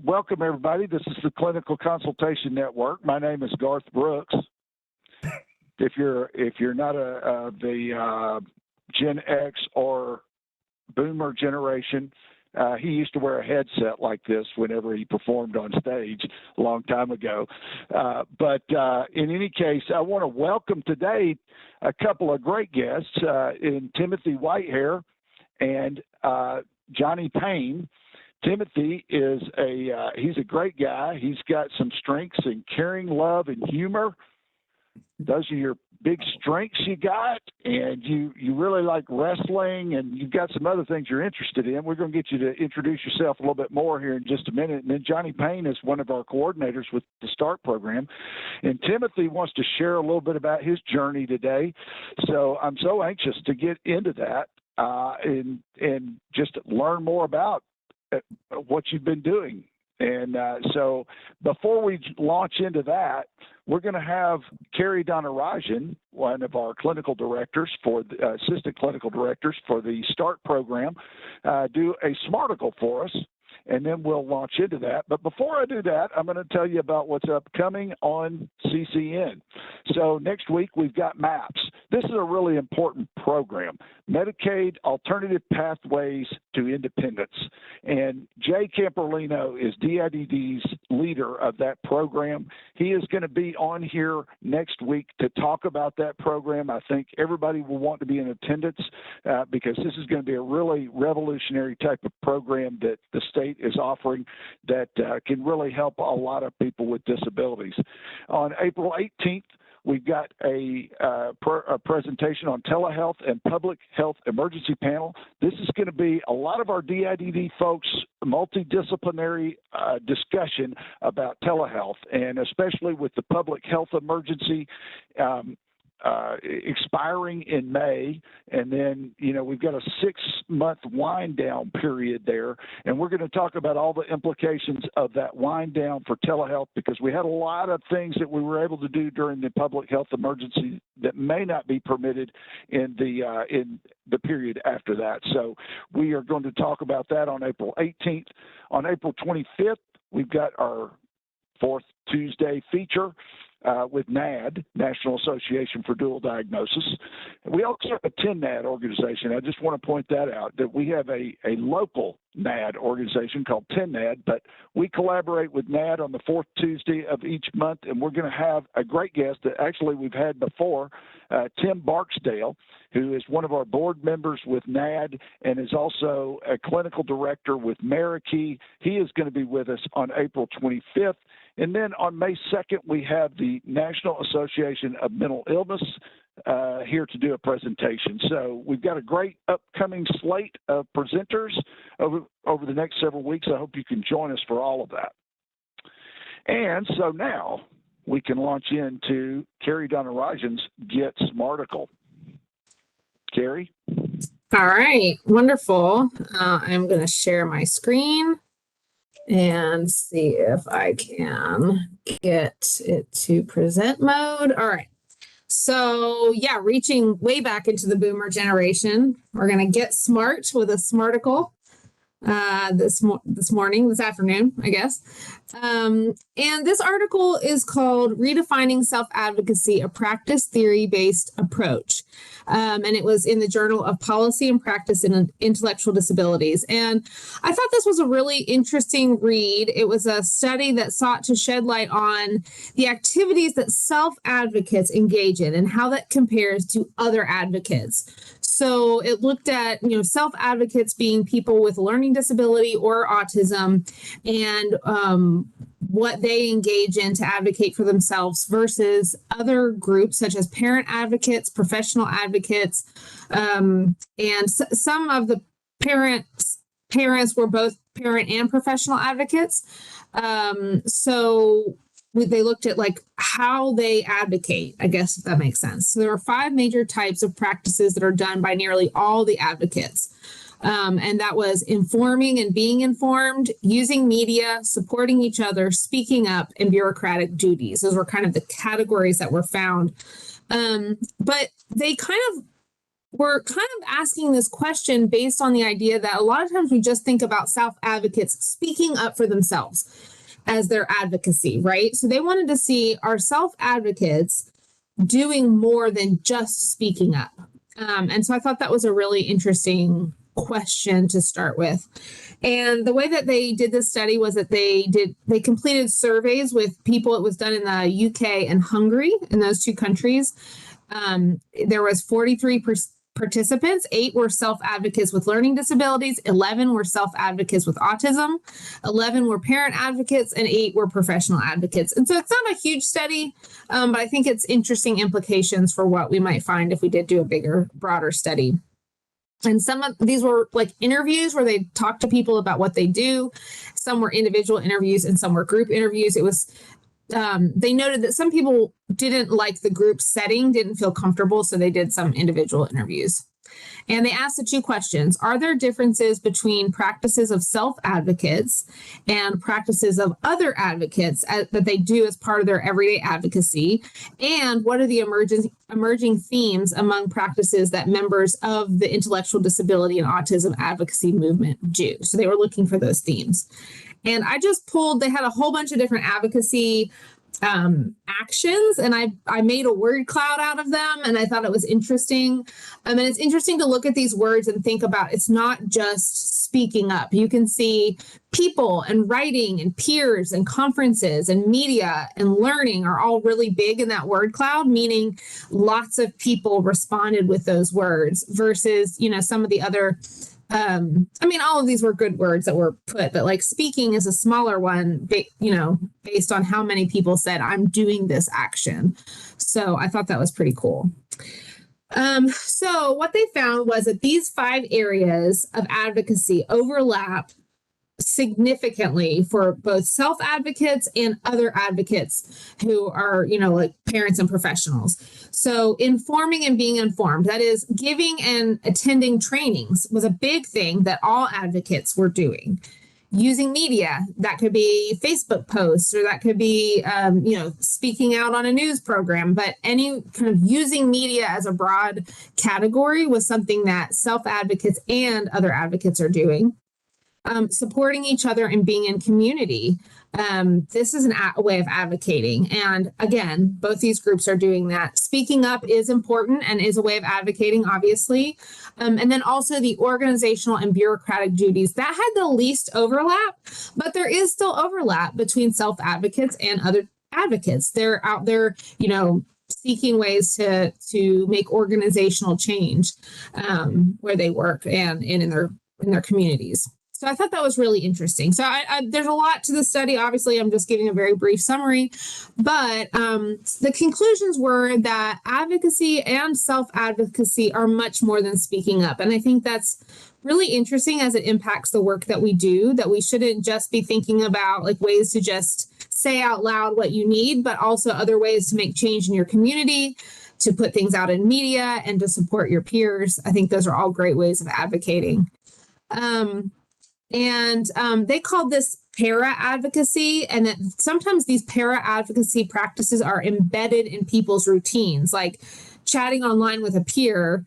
Welcome, everybody. This is the Clinical Consultation Network. My name is Garth Brooks. If you're not the Gen X or Boomer generation, he used to wear a headset like this whenever he performed on stage a long time ago. But in any case, I want to welcome today a couple of great guests in Timothy Whitehair and Johnny Payne. Timothy is he's a great guy. He's got some strengths in caring, love, and humor. Those are your big strengths you got, and you really like wrestling, and you've got some other things you're interested in. We're going to get you to introduce yourself a little bit more here in just a minute. And then Johnny Payne is one of our coordinators with the START program. And Timothy wants to share a little bit about his journey today. So I'm so anxious to get into that and just learn more about what you've been doing. And so before we launch into that, we're going to have Carrie Donarajan, one of our clinical directors for the assistant clinical directors for the START program, do a SmartArticle for us, and then we'll launch into that. But before I do that, I'm going to tell you about what's upcoming on CCN. So next week, we've got MAPS. This is a really important program, Medicaid Alternative Pathways to Independence. And Jay Camperlino is DIDD's leader of that program. He is going to be on here next week to talk about that program. I think everybody will want to be in attendance because this is going to be a really revolutionary type of program that the state is offering that can really help a lot of people with disabilities. On April 18th, we've got a presentation on telehealth and public health emergency panel. This is going to be a lot of our DIDD folks, multidisciplinary discussion about telehealth, and especially with the public health emergency expiring in May, and then we've got a 6-month wind down period there, and we're going to talk about all the implications of that wind down for telehealth, because we had a lot of things that we were able to do during the public health emergency that may not be permitted in the period after that. So we are going to talk about that on April 18th. On April 25th, we've got our fourth Tuesday feature with NAD, National Association for Dual Diagnosis. We also have a 10NAD organization. I just want to point that out, that we have a local NAD organization called 10NAD, but we collaborate with NAD on the fourth Tuesday of each month, and we're going to have a great guest that actually we've had before, Tim Barksdale, who is one of our board members with NAD and is also a clinical director with Marikey. He is going to be with us on April 25th. And then on May 2nd, we have the National Association of Mental Illness here to do a presentation. So we've got a great upcoming slate of presenters over the next several weeks. I hope you can join us for all of that. And so now we can launch into Carrie Donarajan's Get SmartArticle. Carrie? All right, wonderful. I'm going to share my screen and see if I can get it to present mode. All right. So yeah, reaching way back into the boomer generation, we're going to get smart with a SmartArticle this afternoon, I guess. And this article is called Redefining Self-Advocacy, a Practice Theory-Based Approach. And it was in the Journal of Policy and Practice in Intellectual Disabilities. And I thought this was a really interesting read. It was a study that sought to shed light on the activities that self-advocates engage in and how that compares to other advocates. So it looked at, self-advocates being people with learning disability or autism, and what they engage in to advocate for themselves versus other groups such as parent advocates, professional advocates, and some of the parents were both parent and professional advocates. So they looked at how they advocate, I guess, if that makes sense. So there are 5 major types of practices that are done by nearly all the advocates. And that was informing and being informed, using media, supporting each other, speaking up, and bureaucratic duties. Those were kind of the categories that were found. But they kind of we're kind of asking this question based on the idea that a lot of times we just think about self-advocates speaking up for themselves as their advocacy, right? So they wanted to see, are self-advocates doing more than just speaking up? And so I thought that was a really interesting question to start with. And the way that they did this study was that they completed surveys with people. It was done in the UK and Hungary, in those two countries. There was 43 participants. 8 were self-advocates with learning disabilities, 11 were self-advocates with autism, 11 were parent advocates, and 8 were professional advocates. And so it's not a huge study, but I think it's interesting implications for what we might find if we did do a bigger, broader study. And some of these were like interviews where they talked to people about what they do. Some were individual interviews and some were group interviews. It was they noted that some people didn't like the group setting, didn't feel comfortable, so they did some individual interviews. And they asked the 2 questions. Are there differences between practices of self-advocates and practices of other advocates that they do as part of their everyday advocacy? And what are the emerging themes among practices that members of the intellectual disability and autism advocacy movement do? So they were looking for those themes. And I just pulled, they had a whole bunch of different advocacy actions, and I made a word cloud out of them, and I thought it was interesting. And it's interesting to look at these words and think about, it's not just speaking up. You can see people and writing and peers and conferences and media and learning are all really big in that word cloud, meaning lots of people responded with those words versus, some of the other all of these were good words that were put, but like speaking is a smaller one, based on how many people said, I'm doing this action. So I thought that was pretty cool. So what they found was that these 5 areas of advocacy overlap significantly for both self-advocates and other advocates who are, like parents and professionals. So informing and being informed, that is giving and attending trainings, was a big thing that all advocates were doing. Using media, that could be Facebook posts, or that could be, speaking out on a news program, but any kind of using media as a broad category was something that self-advocates and other advocates are doing. Supporting each other and being in community. This is a way of advocating. And again, both these groups are doing that. Speaking up is important and is a way of advocating, obviously. And then also the organizational and bureaucratic duties that had the least overlap, but there is still overlap between self-advocates and other advocates. They're out there, seeking ways to make organizational change where they work and in their communities. So I thought that was really interesting. So there's a lot to the study. Obviously, I'm just giving a very brief summary, but the conclusions were that advocacy and self-advocacy are much more than speaking up. And I think that's really interesting as it impacts the work that we do, that we shouldn't just be thinking about like ways to just say out loud what you need, but also other ways to make change in your community, to put things out in media, and to support your peers. I think those are all great ways of advocating. They called this para-advocacy, and that sometimes these para-advocacy practices are embedded in people's routines, like chatting online with a peer.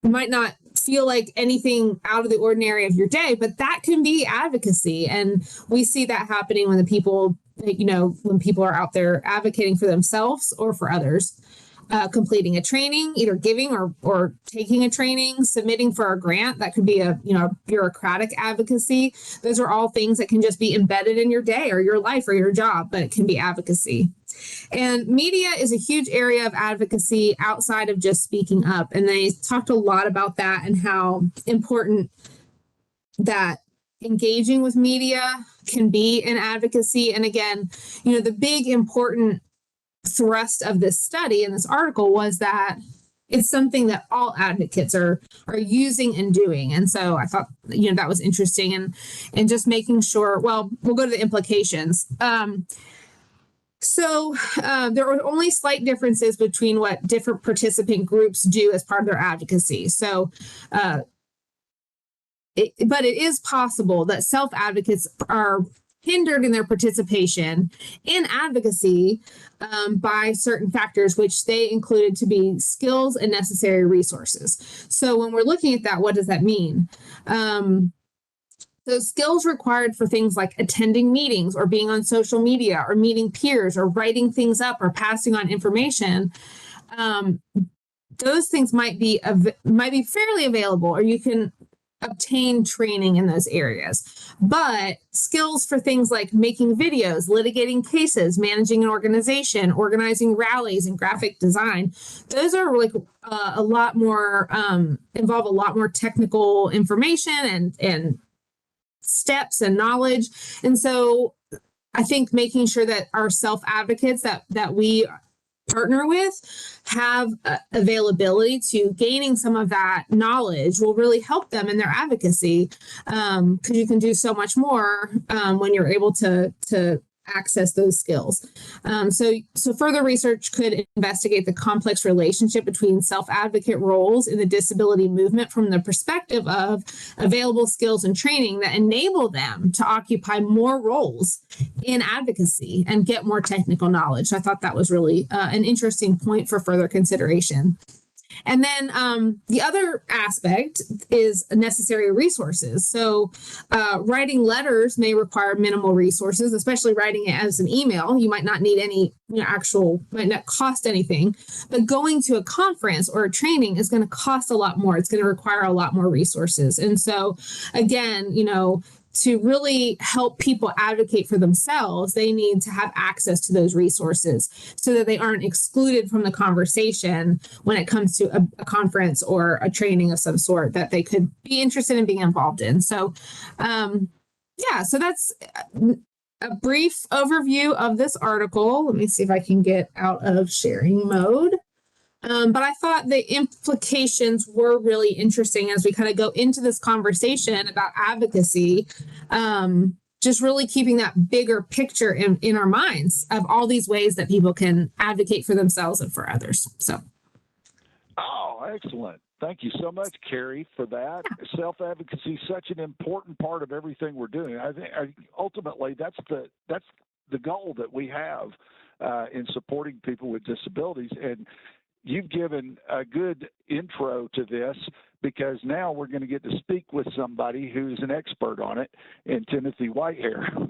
You might not feel like anything out of the ordinary of your day, but that can be advocacy. And we see that happening when when people are out there advocating for themselves or for others. Completing a training, either giving or taking a training, submitting for a grant, that could be a bureaucratic advocacy. Those are all things that can just be embedded in your day or your life or your job, but it can be advocacy. And media is a huge area of advocacy outside of just speaking up. And they talked a lot about that and how important that engaging with media can be in advocacy. And again, the big important thrust of this study and this article was that it's something that all advocates are using and doing. And so I thought, that was interesting, and just making sure, well, we'll go to the implications. So there are only slight differences between what different participant groups do as part of their advocacy. So, but it is possible that self-advocates are hindered in their participation in advocacy by certain factors, which they included to be skills and necessary resources. So when we're looking at that, what does that mean? Those skills required for things like attending meetings or being on social media or meeting peers or writing things up or passing on information, those things might be fairly available, or you can obtain training in those areas. But skills for things like making videos, litigating cases, managing an organization, organizing rallies, and graphic design, those are like a lot more involve a lot more technical information and steps and knowledge. And so I think making sure that our self-advocates that we partner with have availability to gaining some of that knowledge will really help them in their advocacy, because you can do so much more when you're able to access those skills. So further research could investigate the complex relationship between self-advocate roles in the disability movement from the perspective of available skills and training that enable them to occupy more roles in advocacy and get more technical knowledge. I thought that was really an interesting point for further consideration. And then the other aspect is necessary resources. So writing letters may require minimal resources, especially writing it as an email. You might not need any might not cost anything, but going to a conference or a training is going to cost a lot more. It's going to require a lot more resources. And so again, to really help people advocate for themselves, they need to have access to those resources so that they aren't excluded from the conversation when it comes to a conference or a training of some sort that they could be interested in being involved in. So, so that's a brief overview of this article. Let me see if I can get out of sharing mode. But I thought the implications were really interesting as we kind of go into this conversation about advocacy, just really keeping that bigger picture in our minds of all these ways that people can advocate for themselves and for others. So. Oh, excellent. Thank you so much, Carrie, for that. Self-advocacy is such an important part of everything we're doing. I think ultimately that's the goal that we have in supporting people with disabilities. And you've given a good intro to this, because now we're going to get to speak with somebody who's an expert on it in Timothy Whitehair.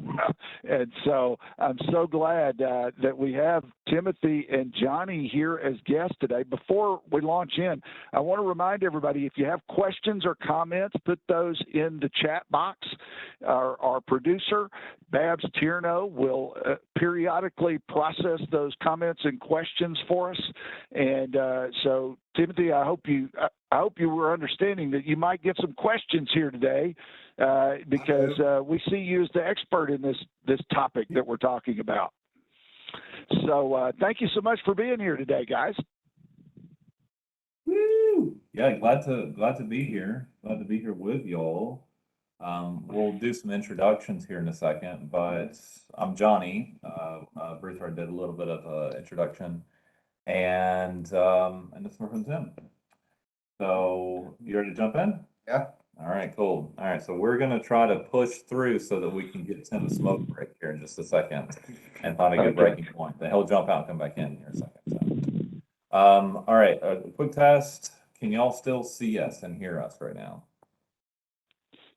And so I'm so glad that we have Timothy and Johnny here as guests today. Before we launch in, I want to remind everybody, if you have questions or comments, put those in the chat box. Our producer, Babs Tierno, will periodically process those comments and questions for us. And so, Timothy, I hope you were understanding that you might get some questions here today, because we see you as the expert in this topic that we're talking about. So thank you so much for being here today, guys. Woo! Yeah, glad to be here. Glad to be here with y'all. We'll do some introductions here in a second, but I'm Johnny. Bruce already did a little bit of introduction, and this one from Tim. So you ready to jump in? Yeah. All right, cool. All right, so we're gonna try to push through so that we can get Tim a smoke break here in just a second and find a good breaking point. Then he'll jump out and come back in here a second. So. All right, a quick test. Can y'all still see us and hear us right now?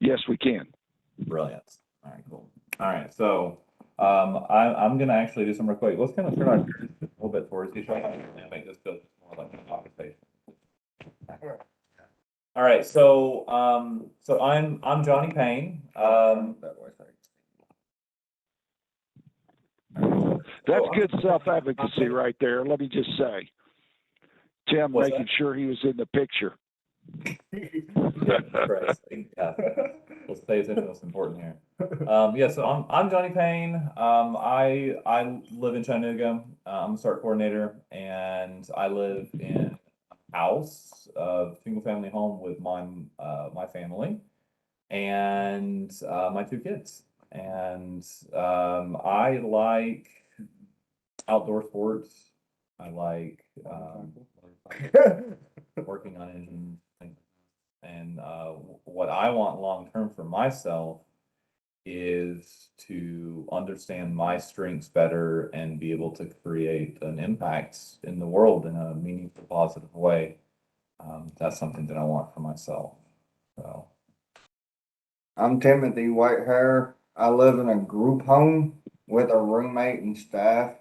Yes, we can. Brilliant. All right, cool. All right, so I'm gonna actually do some real quick. Let's kind of turn our ears a little bit towards each other and make this feel more like a conversation. All right, so I'm Johnny Payne. That's good self-advocacy right there. Let me just say, Tim making sure he was in the picture. Yeah, let's pay attention. What's important here. So I'm Johnny Payne. I live in Chattanooga. I'm a SART coordinator, and I live in a house, single family home with my family and my two kids. And I like outdoor sports. I like working on engines. And what I want long term for myself is to understand my strengths better and be able to create an impact in the world in a meaningful, positive way. That's something that I want for myself. So, I'm Timothy Whitehair. I live in a group home with a roommate and staff.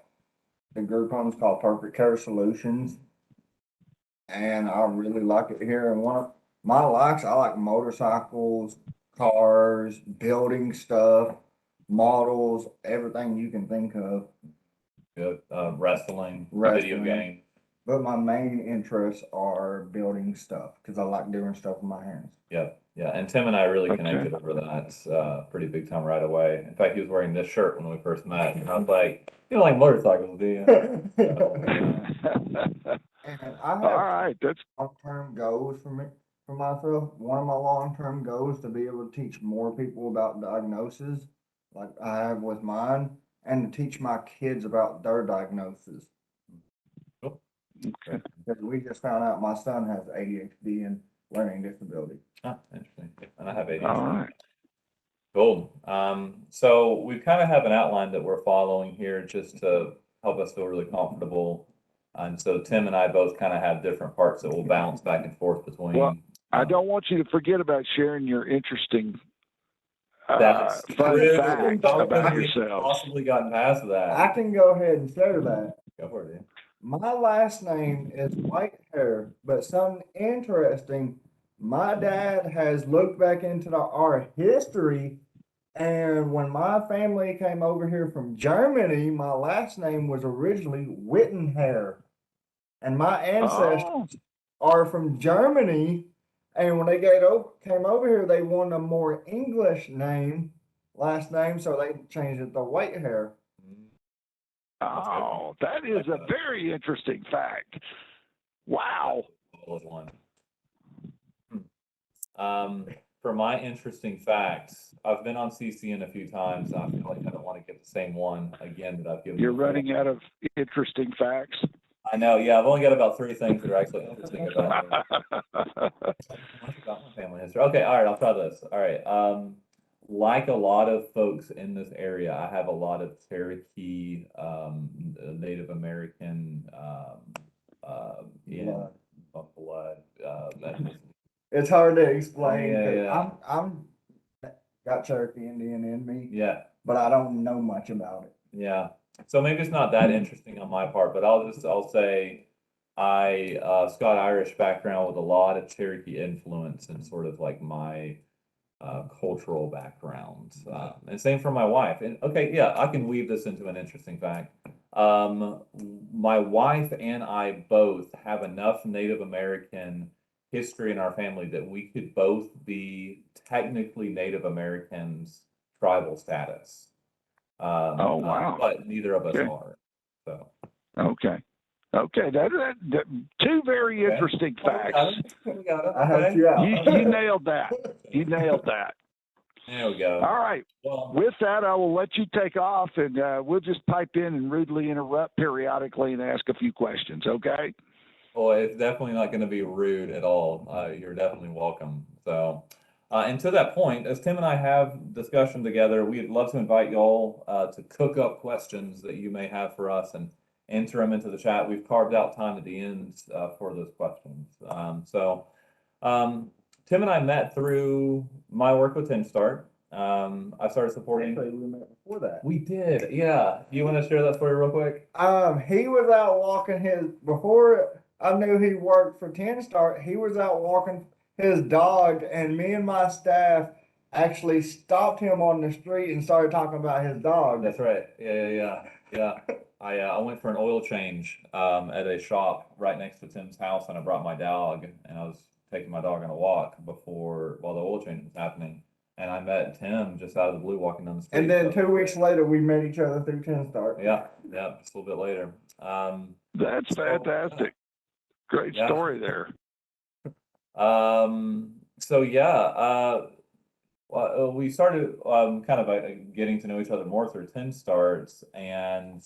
The group home is called Perfect Care Solutions. And I really like it here. And one of my likes, I like motorcycles, cars, building stuff, models, everything you can think of. good, wrestling, video Wrestling. games. But my main interests are building stuff because I like doing stuff with my hands. Yeah, yeah. And Tim and I really Okay. connected over that pretty big time right away. In fact, he was wearing this shirt when we first met, and I was like, "You don't like motorcycles, do you?" And I All have right, that's long-term goals for myself. One of my long-term goals is to be able to teach more people about diagnosis, like I have with mine, and to teach my kids about their diagnosis. Cool. okay. Because we just found out my son has ADHD and learning disability. Ah, interesting. And I have ADHD. All right. Cool. So we kind of have an outline that we're following here just to help us feel really comfortable. And so Tim and I both kind of have different parts that will bounce back and forth between. Well, I don't want you to forget about sharing your interesting That's fun true. fact How about could we have yourself. possibly gotten past that? I can go ahead and share that. Go for it, dude. My last name is Whitehair, but something interesting. My dad has looked back into our history, and when my family came over here from Germany, my last name was originally Whitehair, and my ancestors Oh, are from Germany. And when they came over here, they wanted a more English last name, so they changed it to Whitehair. oh, that is a very interesting fact. Wow. Was one. For my interesting facts, I've been on CCN a few times. I feel like I don't want to get the same one again that I've given. You're before. running out of interesting facts. I know. Yeah, I've only got about 3 things that are actually interesting about me. Much about my family history. Okay, all right. I'll try this. All right. Like a lot of folks in this area, I have a lot of Cherokee, Native American, in blood. It's hard to explain. Yeah, 'Cause yeah. I'm got Cherokee Indian in me, Yeah. but I don't know much about it. Yeah. So maybe it's not that interesting on my part, but I'll say Scott Irish background with a lot of Cherokee influence and sort of like my cultural background. And same for my wife. And okay, yeah, I can weave this into an interesting fact. My wife and I both have enough Native American history in our family that we could both be technically Native Americans tribal status. Oh, wow. But neither of us Okay. are. So Okay. Okay. That 2 very Okay. interesting Oh, we got facts. it. We got it. I helped Okay. you out. You nailed that. You nailed that. There we go. All right. Well, With that, I will let you take off, and we'll just pipe in and rudely interrupt periodically and ask a few questions. Okay? well, it's definitely not going to be rude at all. You're definitely welcome. So, and to that point, as Tim and I have discussion together, we'd love to invite y'all to cook up questions that you may have for us and enter them into the chat. We've carved out time at the end for those questions. Tim and I met through my work with TimStart. I started supporting. Actually, we met before that. We did, yeah. You want to share that story real quick? He was out walking before I knew he worked for Ten Star. He was out walking his dog, and me and my staff actually stopped him on the street and started talking about his dog. That's right. Yeah. I went for an oil change at a shop right next to Tim's house, and I brought my dog, and I was taking my dog on a walk while the oil change was happening, and I met Tim just out of the blue walking down the street. And then 2 weeks later, we met each other through Ten Star. Yeah, just a little bit later. That's fantastic. Great Yeah. story there. So yeah, we started kind of getting to know each other more through 10 starts. And,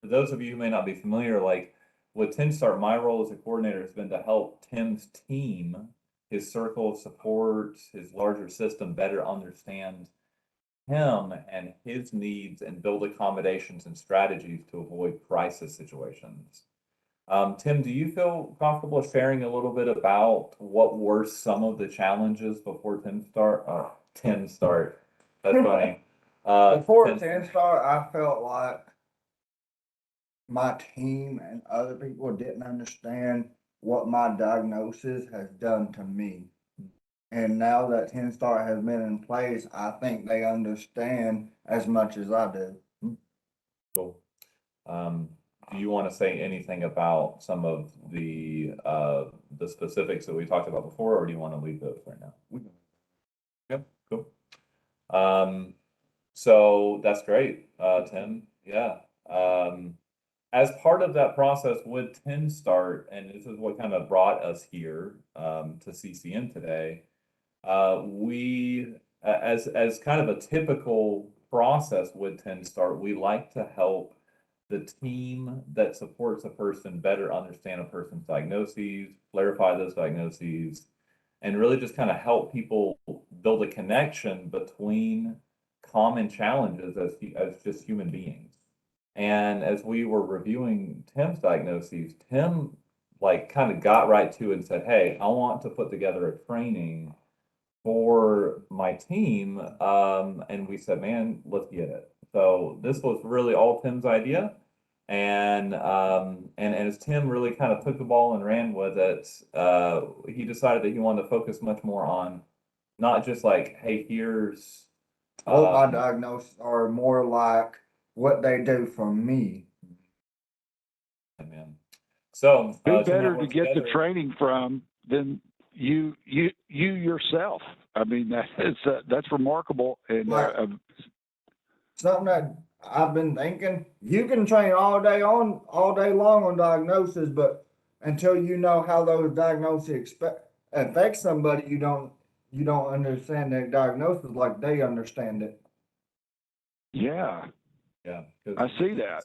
for those of you who may not be familiar, like with 10 start, my role as a coordinator has been to help Tim's team, his circle of support, his larger system better understand him and his needs and build accommodations and strategies to avoid crisis situations. Tim, do you feel comfortable sharing a little bit about what were some of the challenges before Tim start? Tim start. That's funny. Before Tim- 10 start, I felt like my team and other people didn't understand what my diagnosis has done to me. And now that 10 Star has been in place, I think they understand as much as I do. Cool. Do you want to say anything about some of the specifics that we talked about before, or do you want to leave those right now? Yep, cool. So that's great, Tim. Yeah. As part of that process with 10 Start, and this is what kind of brought us here to CCM today, we, as kind of a typical process with 10 Start, we like to help the team that supports a person better understand a person's diagnoses, clarify those diagnoses, and really just kind of help people build a connection between common challenges as just human beings. And as we were reviewing Tim's diagnoses, Tim like kind of got right to it and said, "Hey, I want to put together a training for my team." And we said, "Man, let's get it." So this was really all Tim's idea. And as Tim really kind of took the ball and ran with it, he decided that he wanted to focus much more on not just like, hey, here's What my diagnoses are more like what they do for me. man. So Who Tim and I better to worked get the together. training from than you yourself? I mean, that's remarkable. And Right. Something that I've been thinking, you can train all day long on diagnosis, but until you know how those diagnoses affect somebody, you don't understand their diagnosis like they understand it. yeah, Yeah, 'cause I see that.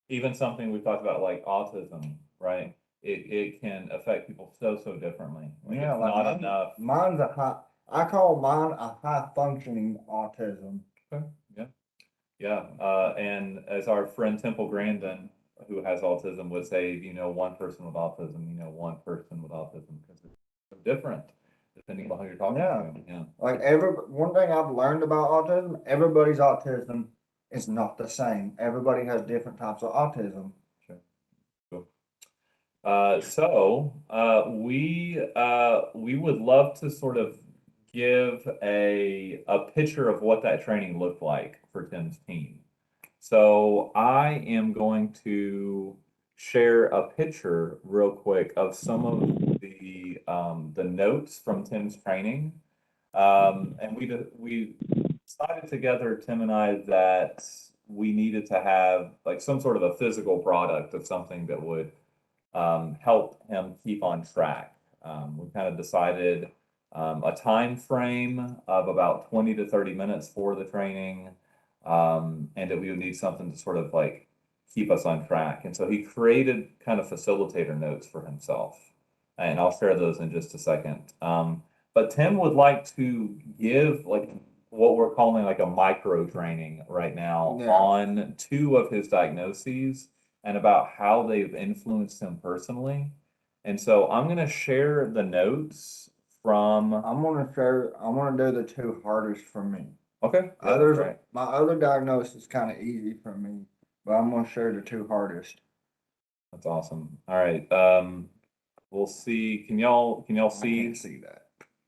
even something we've talked about like autism, right? It can affect people so differently. Like Yeah, it's like not enough. mine's I call mine a high functioning autism. Okay, yeah. Yeah, and as our friend Temple Grandin, who has autism, would say, one person with autism, one person with autism, because it's so different depending on who you're talking to. Yeah. Like one thing I've learned about autism, everybody's autism is not the same. Everybody has different types of autism. Sure. Cool. We would love to sort of give a picture of what that training looked like for Tim's team. So I am going to share a picture real quick of some of the notes from Tim's training. And we decided together, Tim and I, that we needed to have like some sort of a physical product of something that would help him keep on track. We kind of decided a time frame of about 20 to 30 minutes for the training, and that we would need something to sort of like keep us on track. And so he created kind of facilitator notes for himself, and I'll share those in just a second. But Tim would like to give like what we're calling like a micro training right now Yeah. on two of his diagnoses and about how they've influenced him personally. And so I'm going to share the notes from. I want to do the two hardest for me. Okay. Yeah, that's right. My other diagnosis is kind of easy for me, but I'm going to share the two hardest. That's awesome. All right. We'll see. Can y'all I see? can't see that.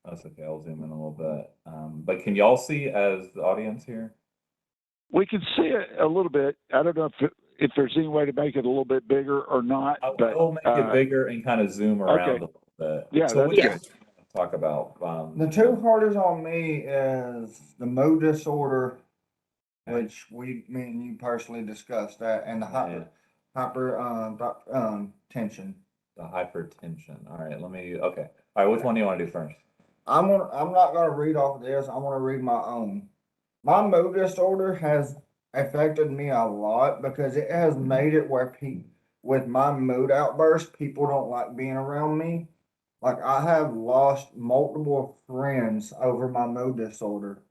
That's okay. I'll zoom in a little bit. But can y'all see as the audience here? We can see it a little bit. I don't know if there's any way to make it a little bit bigger or not. But I'll make it bigger and kind of zoom around a little bit. Yeah, so that's good. Talk about the two hardest on me is the mood disorder, which me and you personally discussed that, and the tension. The hypertension. All right, okay. All right, which one do you want to do first? I'm not gonna read off this. I want to read my own. My mood disorder has affected me a lot because it has made it where with my mood outbursts, people don't like being around me. Like I have lost multiple friends over my mood disorder.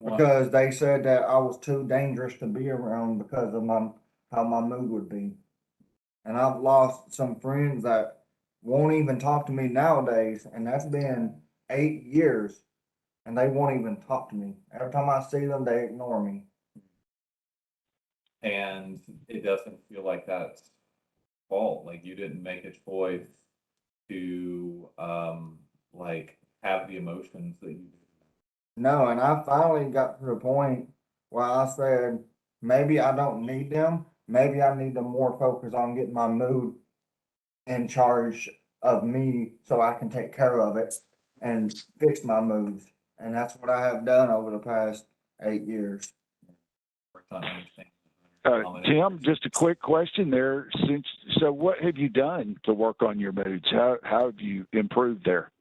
because they said that I was too dangerous to be around because of how my mood would be. And I've lost some friends that won't even talk to me nowadays, and that's been 8 years, and they won't even talk to me. Every time I see them, they ignore me. And it doesn't feel like that's fault. Like you didn't make a choice to like have the emotions that you No, and I finally got to the point where I said, maybe I don't need them. Maybe I need to more focus on getting my mood in charge of me so I can take care of it and fix my moods. And that's what I have done over the past 8 years. worked on understanding. Tim, just a quick question there. So, what have you done to work on your moods? How have you improved there?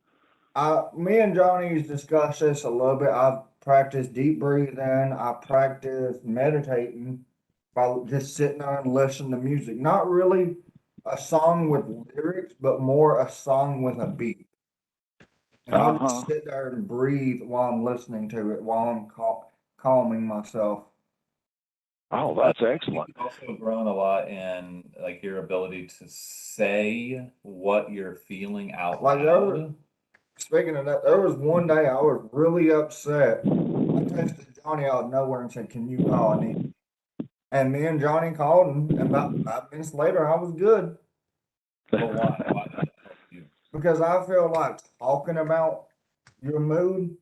Me and Johnny's discussed this a little bit. I've practiced deep breathing. I practiced meditating by just sitting there and listening to music. Not really a song with lyrics, but more a song with a beat. And I'll just sit there and breathe while I'm listening to it, while I'm calming myself. Oh, that's excellent. You've also grown a lot in like your ability to say what you're feeling out Like loud. speaking of that, there was one day I was really upset. I texted Johnny out of nowhere and said, "Can you call? I need." And me and Johnny called, and about 5 minutes later, I was good. But why? Why does that help you? Because I feel like talking about your mood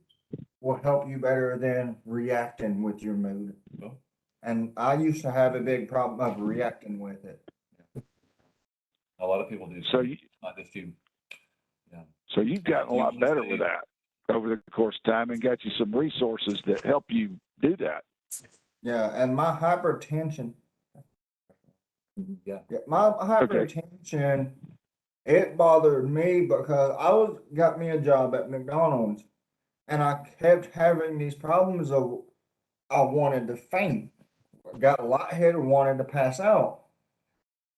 will help you better than reacting with your mood. Well, And I used to have a big problem of reacting with it. a lot of people do. So, Not just you. Yeah. so you've gotten a lot better with that over the course of time, and got you some resources that help you do that. Yeah, and my hypertension. Yeah. Yeah, my hypertension, it bothered me because got me a job at McDonald's, and I kept having these problems of I wanted to faint, got lightheaded, wanted to pass out.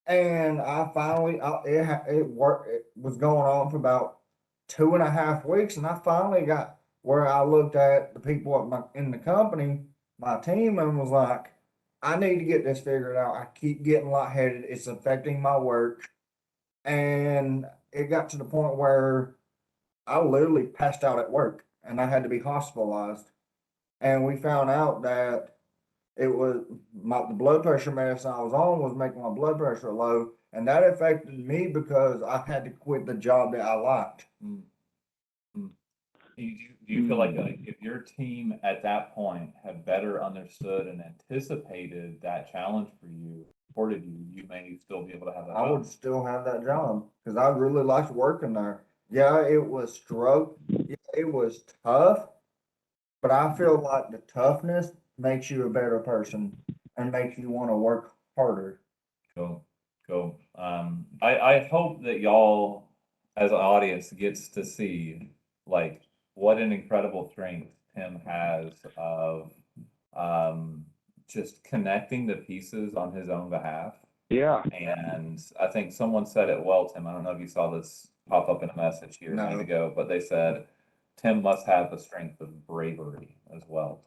And I finally, it worked. It was going on for about 2.5 weeks, and I finally got where I looked at the people in the company, my team, and was like, "I need to get this figured out. I keep getting lightheaded. It's affecting my work." And it got to the point where I literally passed out at work, and I had to be hospitalized. And we found out that it was the blood pressure medicine I was on was making my blood pressure low, and that affected me because I had to quit the job that I liked. Mm. Mm. Do you feel like if your team at that point had better understood and anticipated that challenge for you, supported you, you may still be able to have that I job? would still have that job because I really liked working there. Yeah, it was struggle. Yeah, it was tough, but I feel like the toughness makes you a better person and makes you want to work harder. Cool, cool. I hope that y'all, as an audience, gets to see like what an incredible strength Tim has of just connecting the pieces on his own behalf. Yeah. And I think someone said it well, Tim. I don't know if you saw this pop up in a message here a minute ago, but they said Tim must have the strength of bravery as well.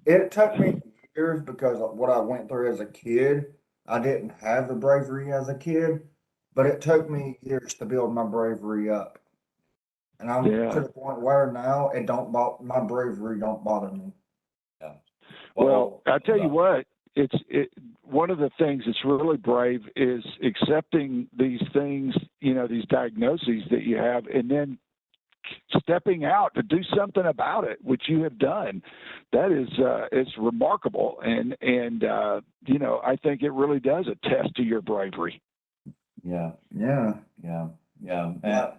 It took me years because of what I went through as a kid. I didn't have the bravery as a kid, but it took me years to build my bravery up. And I'm to the point where now my bravery don't bother me. Yeah. Well, I tell you what, one of the things that's really brave is accepting these things, these diagnoses that you have, and then stepping out to do something about it, which you have done. That is, it's remarkable. And I think it really does attest to your bravery. Yeah. Yeah. Yeah. Yeah.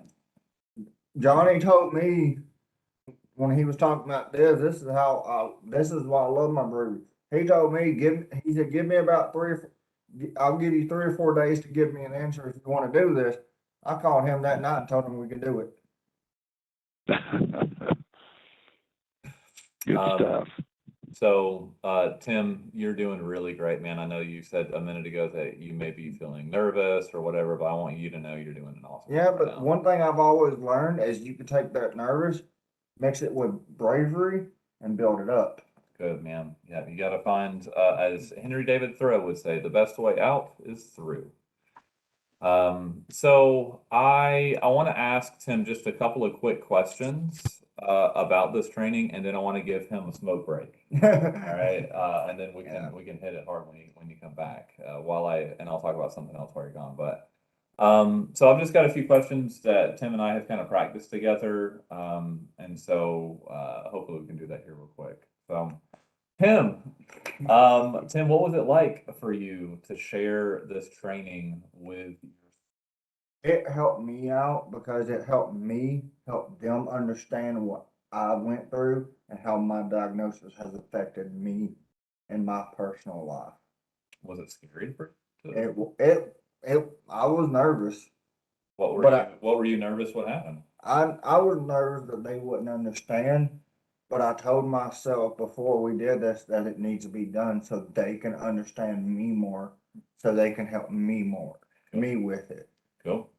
Johnny told me when he was talking about this is why I love my bravery. He told me, he said, give me about I'll give you 3 or 4 days to give me an answer if you want to do this. I called him that night and told him we could do it. Good stuff. So, Tim, you're doing really great, man. I know you said a minute ago that you may be feeling nervous or whatever, but I want you to know you're doing an awesome Yeah, job but right now. one thing I've always learned is you can take that nervous, mix it with bravery, and build it up. Good, man. Yeah, you got to find, as Henry David Thoreau would say, the best way out is through. So I want to ask Tim just a couple of quick questions about this training, and then I want to give him a smoke break. All right, and then we can hit it hard when you come back. I'll talk about something else while you're gone. But so I've just got a few questions that Tim and I have kind of practiced together, and so hopefully we can do that here real quick. So Tim, what was it like for you to share this training with It helped me out because it helped me help them understand what I went through and how my diagnosis has affected me in my personal life. Was it scary for you? I was nervous. What were you nervous? What happened? I was nervous that they wouldn't understand, but I told myself before we did this that it needs to be done so they can understand me more, so they can help me more, me with it. Cool.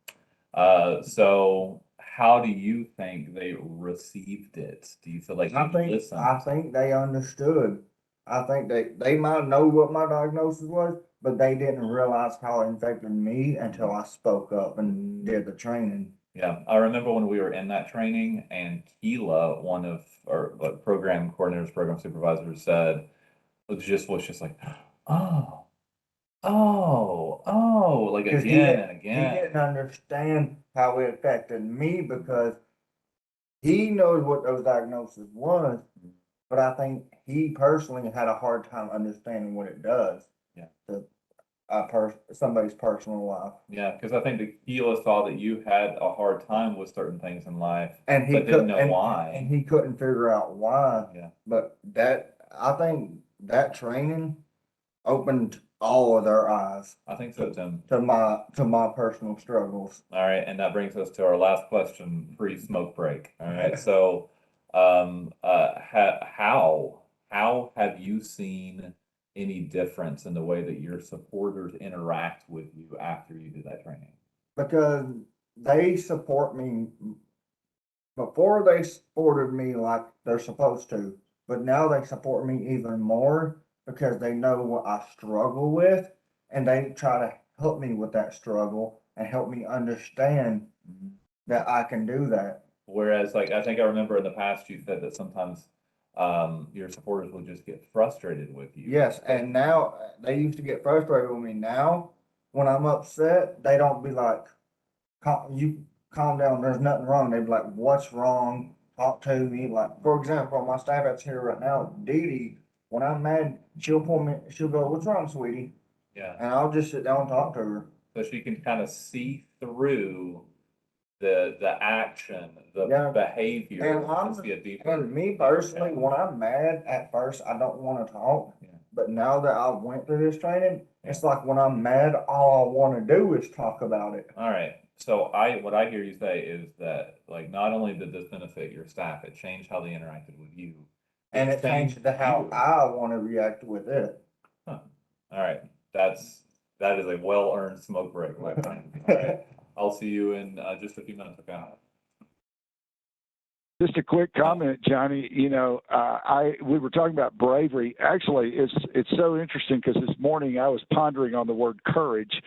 So how do you think they received it? Do you feel like you listened? I think they understood. I think they might know what my diagnosis was, but they didn't realize how it affected me until I spoke up and did the training. Yeah, I remember when we were in that training and Keela, one of our program coordinators, program supervisors said, was just like, oh, like 'Cause again and he again. didn't understand how it affected me because he knows what those diagnoses was, but I think he personally had a hard time understanding what it does. Yeah. To somebody's personal life. Yeah, because I think the Keela saw that you had a hard time with certain things in life, and he but didn't know why. And he couldn't figure out why. Yeah. But I think that training opened all of their eyes. I think so, Tim. To my personal struggles. All right, and that brings us to our last question, pre-smoke break. All right, so how have you seen any difference in the way that your supporters interact with you after you do that training? Because they support me. Before they supported me like they're supposed to, but now they support me even more because they know what I struggle with, and they try to help me with that struggle and help me understand that I can do that. Whereas, like, I think I remember in the past you said that sometimes your supporters will just get frustrated with you. Yes, and now they used to get frustrated with me. Now, when I'm upset, they don't be like, "You calm down. There's nothing wrong." They'd be like, "What's wrong? Talk to me." Like, for example, my staff that's here right now, Dee Dee, when I'm mad, she'll pull me. She'll go, "What's wrong, sweetie?" Yeah. And I'll just sit down and talk to her. So she can kind of see through the action, the Yeah. behavior, And to see a deeper. And me personally, when I'm mad, at first I don't want to talk. Yeah. But now that I went through this training, it's like when I'm mad, all I want to do is talk about it. All right. So what I hear you say is that, like, not only did this benefit your staff, it changed how they interacted with you. And it changed how I want to react with it. Huh. All right. That is a well-earned smoke break, my friend. All right. I'll see you in just a few minutes. Okay. Just a quick comment, Johnny. You know, we were talking about bravery. Actually, it's so interesting because this morning I was pondering on the word courage,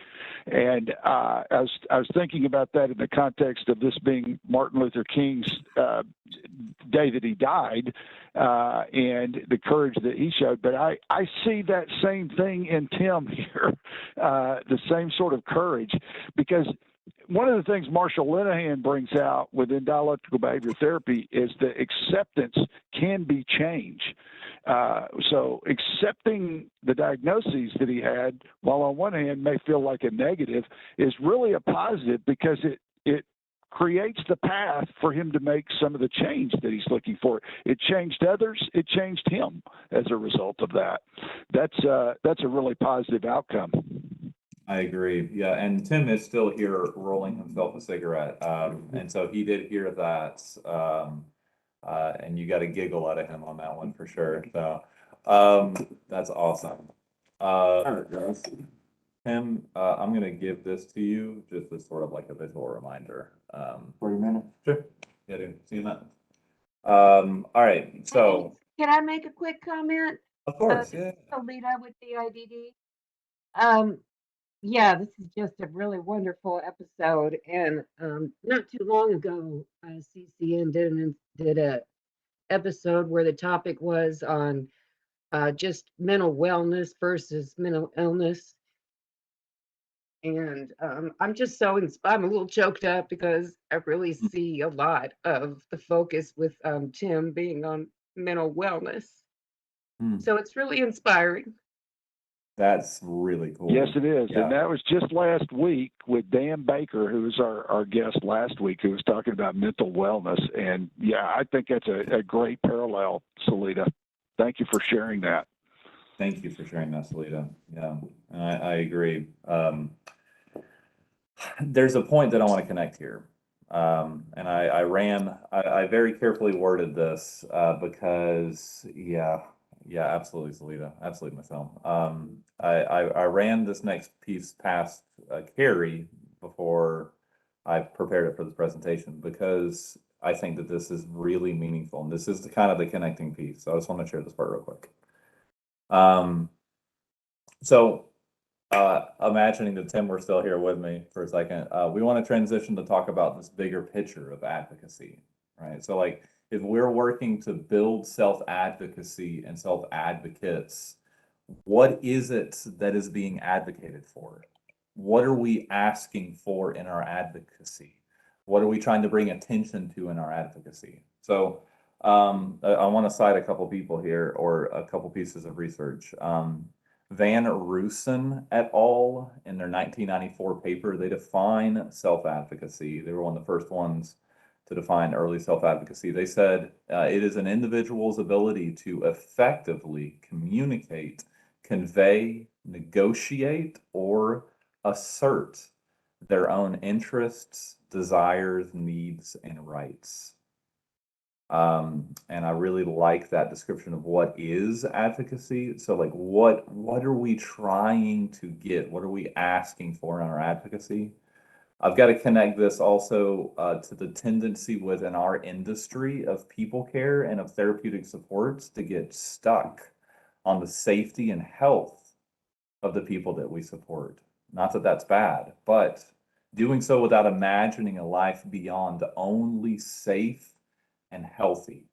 and I was thinking about that in the context of this being Martin Luther King's day that he died, and the courage that he showed. But I see that same thing in Tim here, the same sort of courage, because one of the things Marshall Linehan brings out within dialectical behavior therapy is that acceptance can be change. So accepting the diagnoses that he had, while on one hand may feel like a negative, is really a positive because it creates the path for him to make some of the change that he's looking for. It changed others. It changed him as a result of that. That's a really positive outcome. I agree. Yeah, and Tim is still here rolling himself a cigarette, and so he did hear that, and you got a giggle out of him on that one for sure. So that's awesome. Tim, I'm going to give this to you just as sort of like a visual reminder. 3 minutes. Sure. Yeah, dude. See you in that. All right. So. can I make a quick comment? Of course, yeah. Alita with the IDD. Um, yeah, this is just a really wonderful episode. And not too long ago, CCN did a episode where the topic was on just mental wellness versus mental illness. And I'm just so I'm a little choked up because I really see a lot of the focus with Tim being on mental wellness. So it's really inspiring. That's really cool. Yes, it is. Yeah. And that was just last week with Dan Baker, who was our guest last week, who was talking about mental wellness. And yeah, I think that's a great parallel, Salita. Thank you for sharing that. Thank you for sharing that, Salita. Yeah, and I agree. There's a point that I want to connect here. And I very carefully worded this because, yeah, absolutely, Salita, absolutely, Michelle. I ran this next piece past Carrie before I prepared it for this presentation because I think that this is really meaningful. And this is the kind of the connecting piece. So I just want to share this part real quick. So imagining that Tim were still here with me for a second, we want to transition to talk about this bigger picture of advocacy, right? So like if we're working to build self-advocacy and self-advocates, what is it that is being advocated for? What are we asking for in our advocacy? What are we trying to bring attention to in our advocacy? So I want to cite a couple people here or a couple pieces of research. Van Roosen et al. In their 1994 paper, they define self-advocacy. They were one of the first ones to define early self-advocacy. They said it is an individual's ability to effectively communicate, convey, negotiate, or assert their own interests, desires, needs, and rights. And I really like that description of what is advocacy. So like what are we trying to get? What are we asking for in our advocacy? I've got to connect this also to the tendency within our industry of people care and of therapeutic supports to get stuck on the safety and health of the people that we support. Not that that's bad, but doing so without imagining a life beyond only safe and healthy.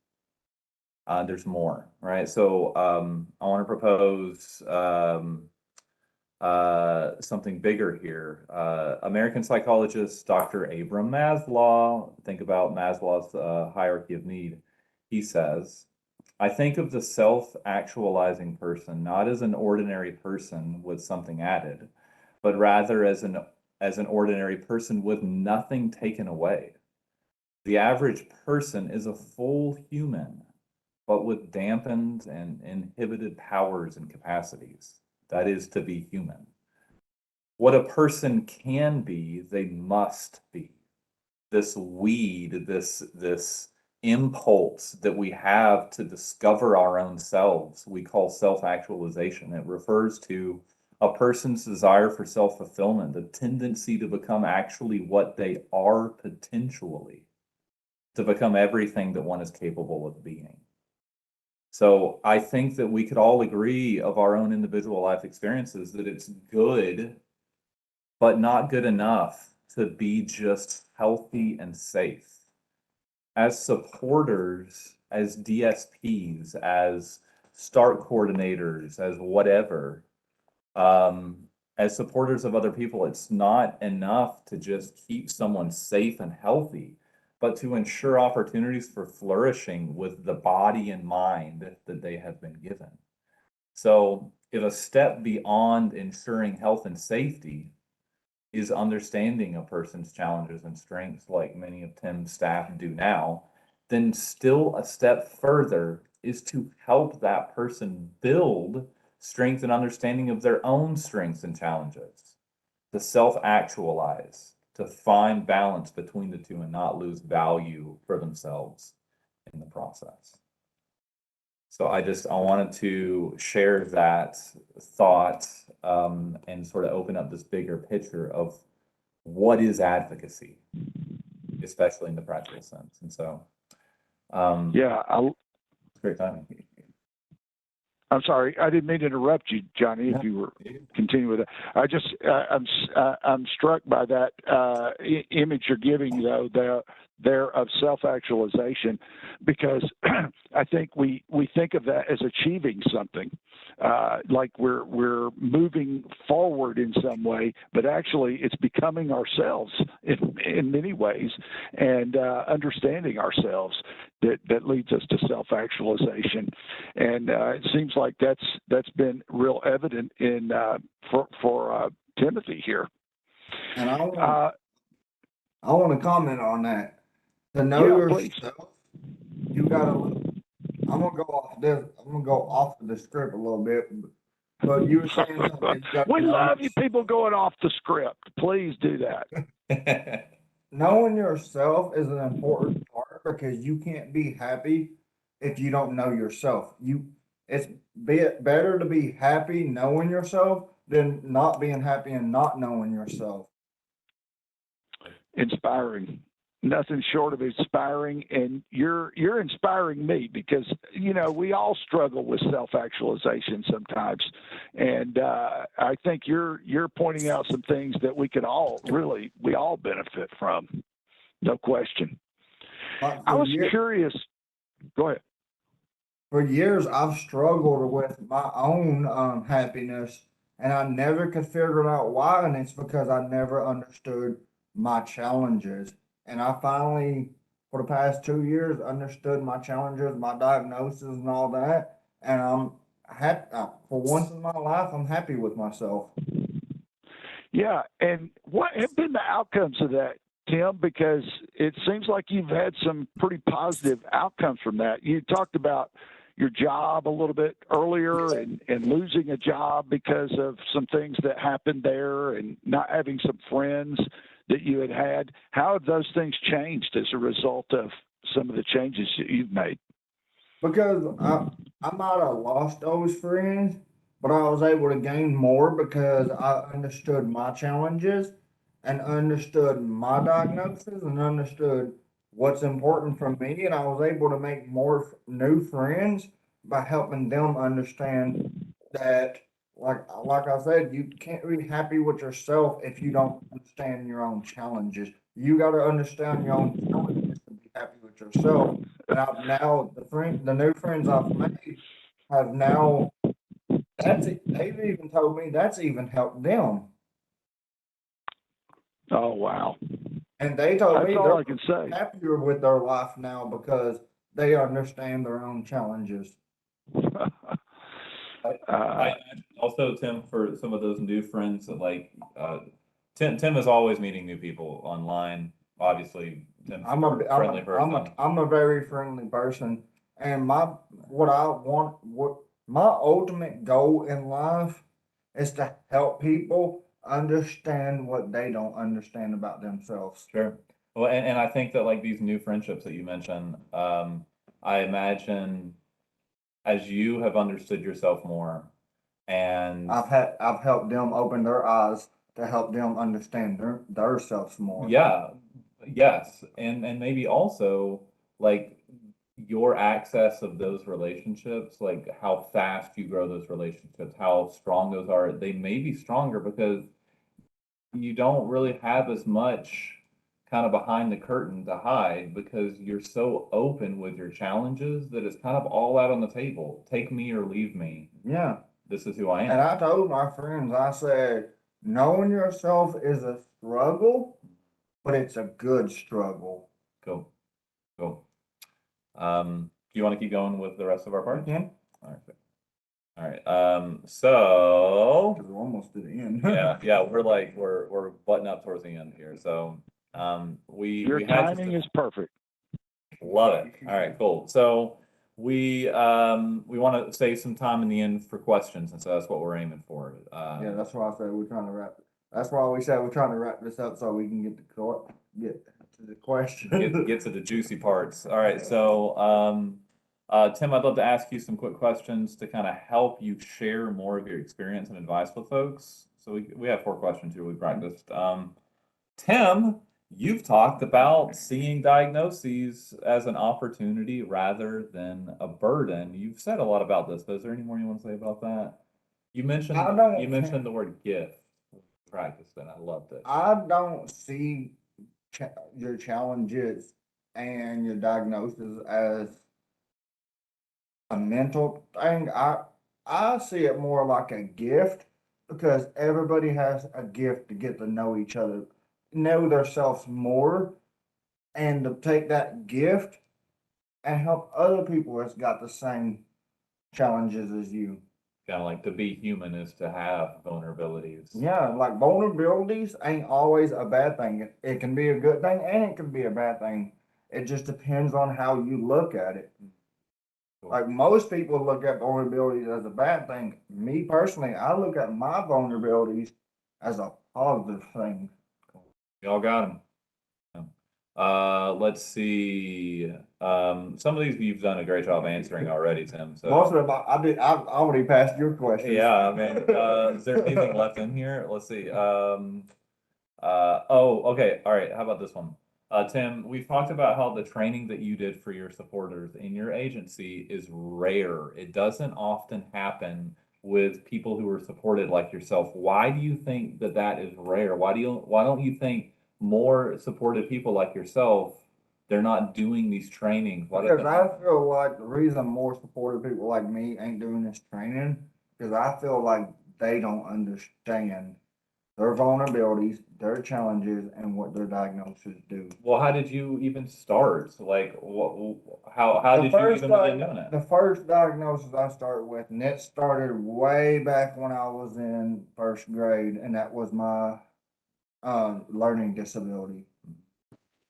There's more, right? So I want to propose something bigger here. American psychologist Dr. Abram Maslow, think about Maslow's hierarchy of need. He says, I think of the self-actualizing person not as an ordinary person with something added, but rather as an ordinary person with nothing taken away. The average person is a full human, but with dampened and inhibited powers and capacities. That is to be human. What a person can be, they must be. This weed, this impulse that we have to discover our own selves, we call self-actualization. It refers to a person's desire for self-fulfillment, the tendency to become actually what they are potentially, to become everything that one is capable of being. So I think that we could all agree of our own individual life experiences that it's good, but not good enough to be just healthy and safe. As supporters, as DSPs, as START coordinators, as whatever, as supporters of other people, it's not enough to just keep someone safe and healthy, but to ensure opportunities for flourishing with the body and mind that they have been given. So if a step beyond ensuring health and safety is understanding a person's challenges and strengths, like many of Tim's staff do now, then still a step further is to help that person build strength and understanding of their own strengths and challenges, to self-actualize, to find balance between the two and not lose value for themselves in the process. So I wanted to share that thought and sort of open up this bigger picture of what is advocacy, especially in the practical sense. And so, Yeah, great timing. I'm sorry, I didn't mean to interrupt you, Johnny. If you were continuing with it, I'm struck by that image you're giving, though, there of self-actualization, because I think we think of that as achieving something, like we're moving forward in some way, but actually it's becoming ourselves in many ways, and understanding ourselves that leads us to self-actualization. And it seems like that's been real evident in for Timothy here. And I want to comment on that. To know Please. yourself, you gotta. I'm gonna go off this. I'm gonna go off of the script a little bit, but you were saying something. We love you people going off the script. Please do that. Knowing yourself is an important part, because you can't be happy if you don't know yourself. It's better to be happy knowing yourself than not being happy and not knowing yourself. Inspiring. Nothing short of inspiring, and you're inspiring me, because we all struggle with self-actualization sometimes, and I think you're pointing out some things that we all benefit from, no question. I was curious. Go ahead. For years, I've struggled with my own happiness, and I never could figure out why, and it's because I never understood my challenges. And I finally, for the past 2 years, understood my challenges, my diagnosis, and all that. And I'm happy. For once in my life, I'm happy with myself. Yeah, and what have been the outcomes of that, Tim? Because it seems like you've had some pretty positive outcomes from that. You talked about your job a little bit earlier, and losing a job because of some things that happened there, and not having some friends that you had. How have those things changed as a result of some of the changes that you've made? Because I might have lost those friends, but I was able to gain more because I understood my challenges and understood my diagnosis and understood what's important for me. And I was able to make more new friends by helping them understand that, like I said, you can't be happy with yourself if you don't understand your own challenges. You got to understand your own challenges to be happy with yourself. And I've now the new friends I've made have now they've even told me that's even helped them. Oh, wow. And they told me That's all they're I can say. happier with their life now because they understand their own challenges. I imagine also, Tim, for some of those new friends that Tim is always meeting new people online. Obviously, Tim's a friendly person. I'm a very friendly person, and what my ultimate goal in life is to help people understand what they don't understand about themselves. Sure. Well, and I think that these new friendships that you mentioned, I imagine as you have understood yourself more, and I've helped them open their eyes to help them understand their selves more. yeah, yes, and maybe also your access of those relationships, how fast you grow those relationships, how strong those are. They may be stronger because you don't really have as much kind of behind the curtain to hide, because you're so open with your challenges that it's kind of all out on the table. Take me or leave me. Yeah. This is who I am. And I told my friends, I said, knowing yourself is a struggle, but it's a good struggle. Cool. Cool. Do you want to keep going with the rest of our part? Okay. All right. All right. So Because we're almost to the end. yeah, we're butting up towards the end here. So Your we had timing is perfect. love it. All right, cool. So we want to save some time in the end for questions, and so that's what we're aiming for. Yeah, that's why I said we're trying to wrap it. That's why we said we're trying to wrap this up so we can get to the question. Get to the juicy parts. All right, so Tim, I'd love to ask you some quick questions to kind of help you share more of your experience and advice with folks. So we have 4 questions here we practiced. Tim, You've talked about seeing diagnoses as an opportunity rather than a burden. You've said a lot about this, but is there any more you want to say about that? You mentioned I don't you mentioned think- the word gift practice, and I loved it. I don't see your challenges and your diagnosis as a mental thing. I see it more like a gift because everybody has a gift to get to know each other, know themselves more, and to take that gift and help other people that's got the same challenges as you. Kind of like to be human is to have vulnerabilities. Yeah, like vulnerabilities ain't always a bad thing. It can be a good thing and it can be a bad thing. It just depends on how you look at it. Cool. Like most people look at vulnerabilities as a bad thing. Me personally, I look at my vulnerabilities as a positive thing. Y'all got them. Let's see. Some of these you've done a great job answering already, Tim. So Most of them, I've already passed your questions. yeah, I mean, is there anything left in here? Let's see. Oh, okay. All right. How about this one? Tim, we've talked about how the training that you did for your supporters in your agency is rare. It doesn't often happen with people who are supported like yourself. Why do you think that that is rare? Why don't you think more supported people like yourself, they're not doing these trainings? Why Because doesn't I happen? feel like the reason more supportive people like me ain't doing this training, because I feel like they don't understand their vulnerabilities, their challenges, and what their diagnoses do. Well, how did you even start? Like, how The did you first even begin doing it? The first diagnosis I started with, and it started way back when I was in first grade, and that was my learning disability.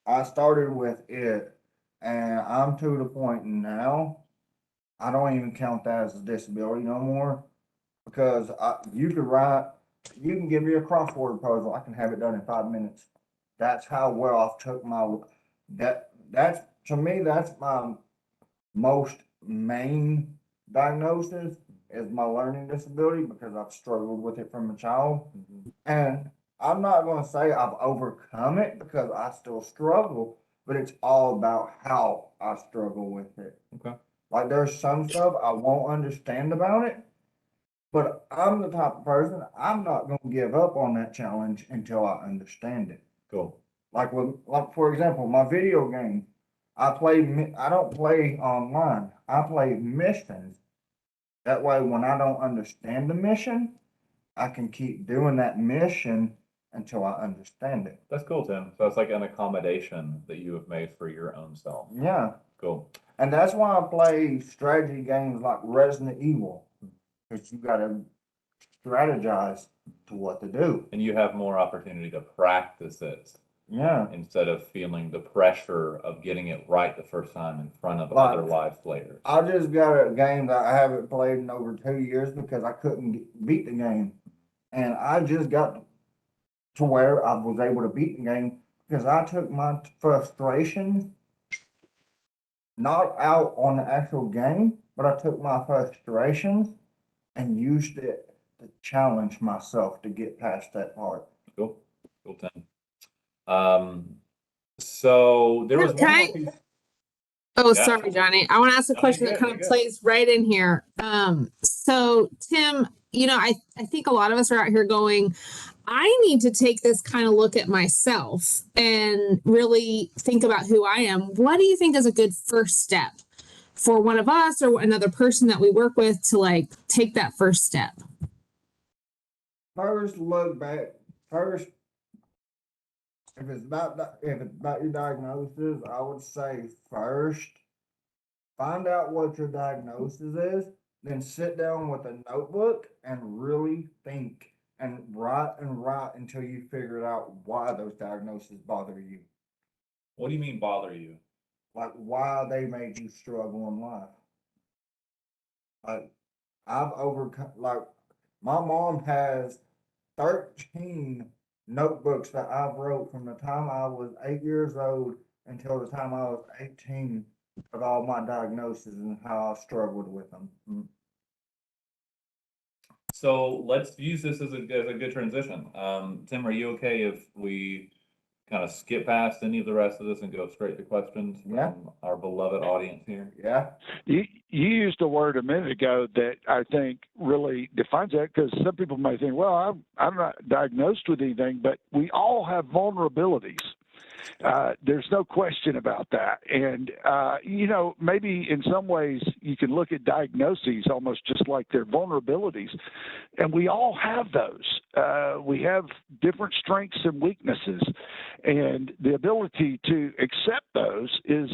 I started with it, and I'm to the point now, I don't even count that as a disability no more, because you can give me a crossword puzzle, I can have it done in 5 minutes. That's how well I've took that's, to me, that's my most main diagnosis is my learning disability because I've struggled with it from a child. And I'm not going to say I've overcome it because I still struggle, but it's all about how I struggle with it. Okay. Like there's some stuff I won't understand about it, but I'm the type of person, I'm not going to give up on that challenge until I understand it. Cool. Like for example, my video game, I don't play online. I play missions. That way, when I don't understand the mission, I can keep doing that mission until I understand it. That's cool, Tim. So it's like an accommodation that you have made for your own self. Yeah. Cool. And that's why I play strategy games like Resident Evil, because you got to strategize to what to do. And you have more opportunity to practice it. Yeah. Instead of feeling the pressure of getting it right the first time in front of Like, other live players. I just got a game that I haven't played in over 2 years because I couldn't beat the game. And I just got to where I was able to beat the game because I took my frustration not out on the actual game, but I took my frustrations and used it to challenge myself to get past that part. Cool. Cool, Tim. So there was Can one I- more piece. Oh, Yeah. sorry, Johnny. I want to ask a No, question you're that good, kind of you're good. plays right in here. So Tim, I think a lot of us are out here going, I need to take this kind of look at myself and really think about who I am. What do you think is a good first step for one of us or another person that we work with to like take that first step? First, look back. First, if it's about your diagnosis, I would say first find out what your diagnosis is, then sit down with a notebook and really think and write until you figure out why those diagnoses bother you. What do you mean bother you? Like why they made you struggle in life. Like I've overcome, like my mom has 13 notebooks that I wrote from the time I was 8 years old until the time I was 18 of all my diagnoses and how I struggled with them. So let's use this as a good transition. Tim, are you okay if we kind of skip past any of the rest of this and go straight to questions Yeah. from our beloved audience here? Yeah. You used a word a minute ago that I think really defines that, because some people may think, well, I'm not diagnosed with anything, but we all have vulnerabilities. There's no question about that. And, maybe in some ways you can look at diagnoses almost just like they're vulnerabilities. And we all have those. We have different strengths and weaknesses. And the ability to accept those is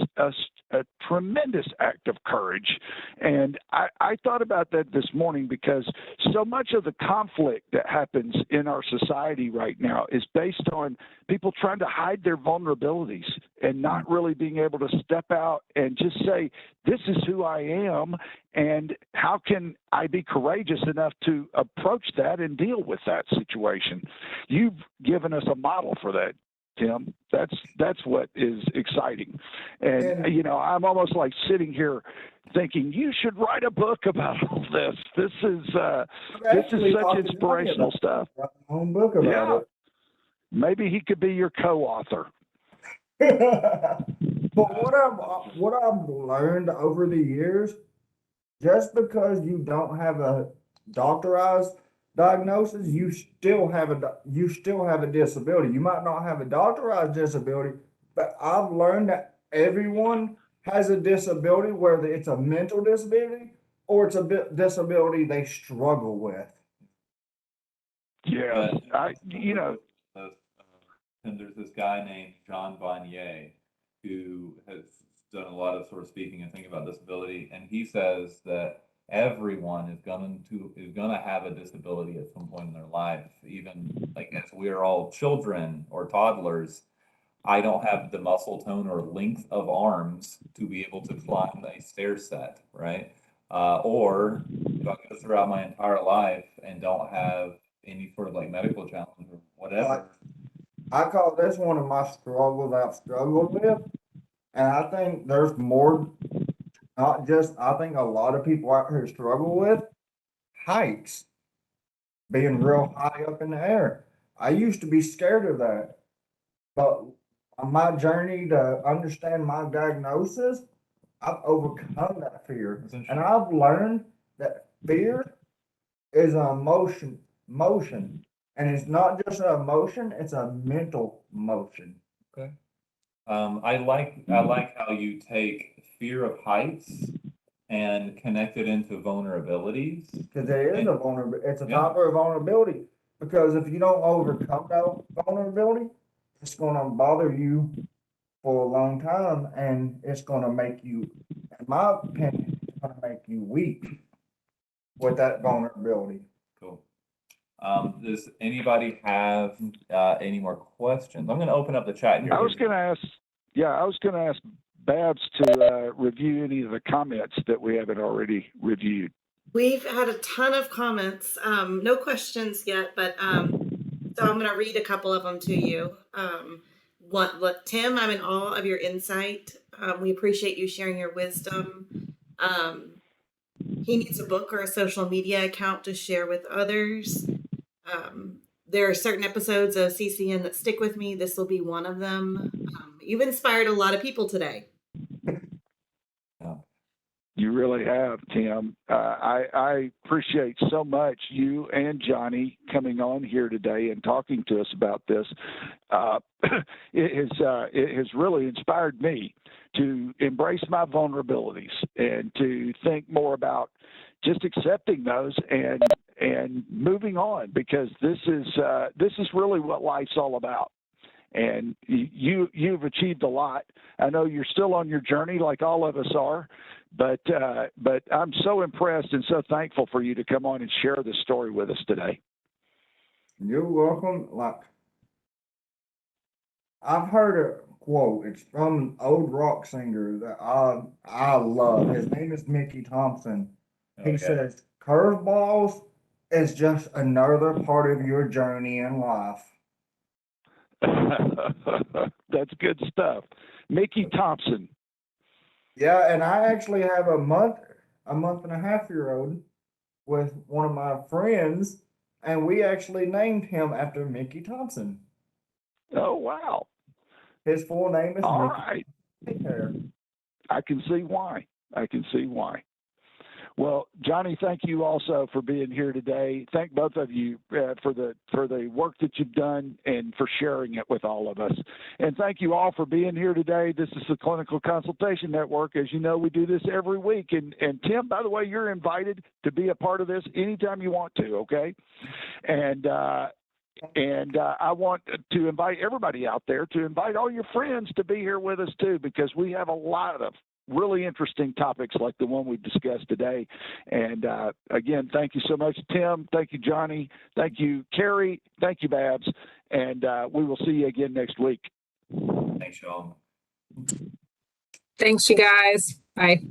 a tremendous act of courage. And I thought about that this morning, because so much of the conflict that happens in our society right now is based on people trying to hide their vulnerabilities and not really being able to step out and just say, this is who I am, and how can I be courageous enough to approach that and deal with that situation? You've given us a model for that, Tim. That's what is exciting. And I'm almost like sitting here thinking you should write a book about all this. This is such inspirational stuff. Write my own book about it. Maybe he could be your co-author. But what I've learned over the years, just because you don't have a doctorized diagnosis, you still have a disability. You might not have a doctorized disability, but I've learned that everyone has a disability, whether it's a mental disability or it's a disability they struggle with. Yeah, And there's this guy named John Vanier who has done a lot of sort of speaking and thinking about disability, and he says that everyone is gonna have a disability at some point in their life, even like as we're all children or toddlers. I don't have the muscle tone or length of arms to be able to climb a stair set, right? Or if I go throughout my entire life and don't have any sort of like medical challenge or whatever. I call this one of my struggles I've struggled with. And I think there's more, I think a lot of people out here struggle with heights, being real high up in the air. I used to be scared of that. But on my journey to understand my diagnosis, I've overcome that fear. And I've learned that fear is an motion. And it's not just an emotion, it's a mental motion. Okay. I like how you take fear of heights and connect it into vulnerabilities. Because it's a type of vulnerability. Because if you don't overcome that vulnerability, it's gonna bother you for a long time, and it's gonna make you, in my opinion, it's gonna make you weak with that vulnerability. Cool. Does anybody have any more questions? I'm going to open up the chat here. I was going to ask Babs to review any of the comments that we haven't already reviewed. We've had a ton of comments, no questions yet, but so I'm going to read a couple of them to you. Look, Tim, I'm in awe of your insight. We appreciate you sharing your wisdom. He needs a book or a social media account to share with others. There are certain episodes of CCN that stick with me. This will be one of them. You've inspired a lot of people today. You really have, Tim. I appreciate so much you and Johnny coming on here today and talking to us about this. It has really inspired me to embrace my vulnerabilities and to think more about just accepting those and moving on, because this is really what life's all about. And you've achieved a lot. I know you're still on your journey, like all of us are, but I'm so impressed and so thankful for you to come on and share this story with us today. You're welcome. Like, I've heard a quote. It's from an old rock singer that I love. His name is Mickey Thompson. He says, "Curveballs is just another part of your journey in life." That's good stuff. Mickey Thompson. Yeah, and I actually have a month and a half year old with one of my friends, and we actually named him after Mickey Thompson. Oh, wow. His full name is All Mickey right. Whitehair. I can see why. I can see why. Well, Johnny, thank you also for being here today. Thank both of you for the work that you've done and for sharing it with all of us. And thank you all for being here today. This is the Clinical Consultation Network. As you know, we do this every week. And Tim, by the way, you're invited to be a part of this anytime you want to, okay? And I want to invite everybody out there to invite all your friends to be here with us too, because we have a lot of really interesting topics like the one we discussed today. And again, thank you so much, Tim. Thank you, Johnny. Thank you, Carrie. Thank you, Babs. And we will see you again next week. Thanks, y'all. Thanks, you guys. Bye.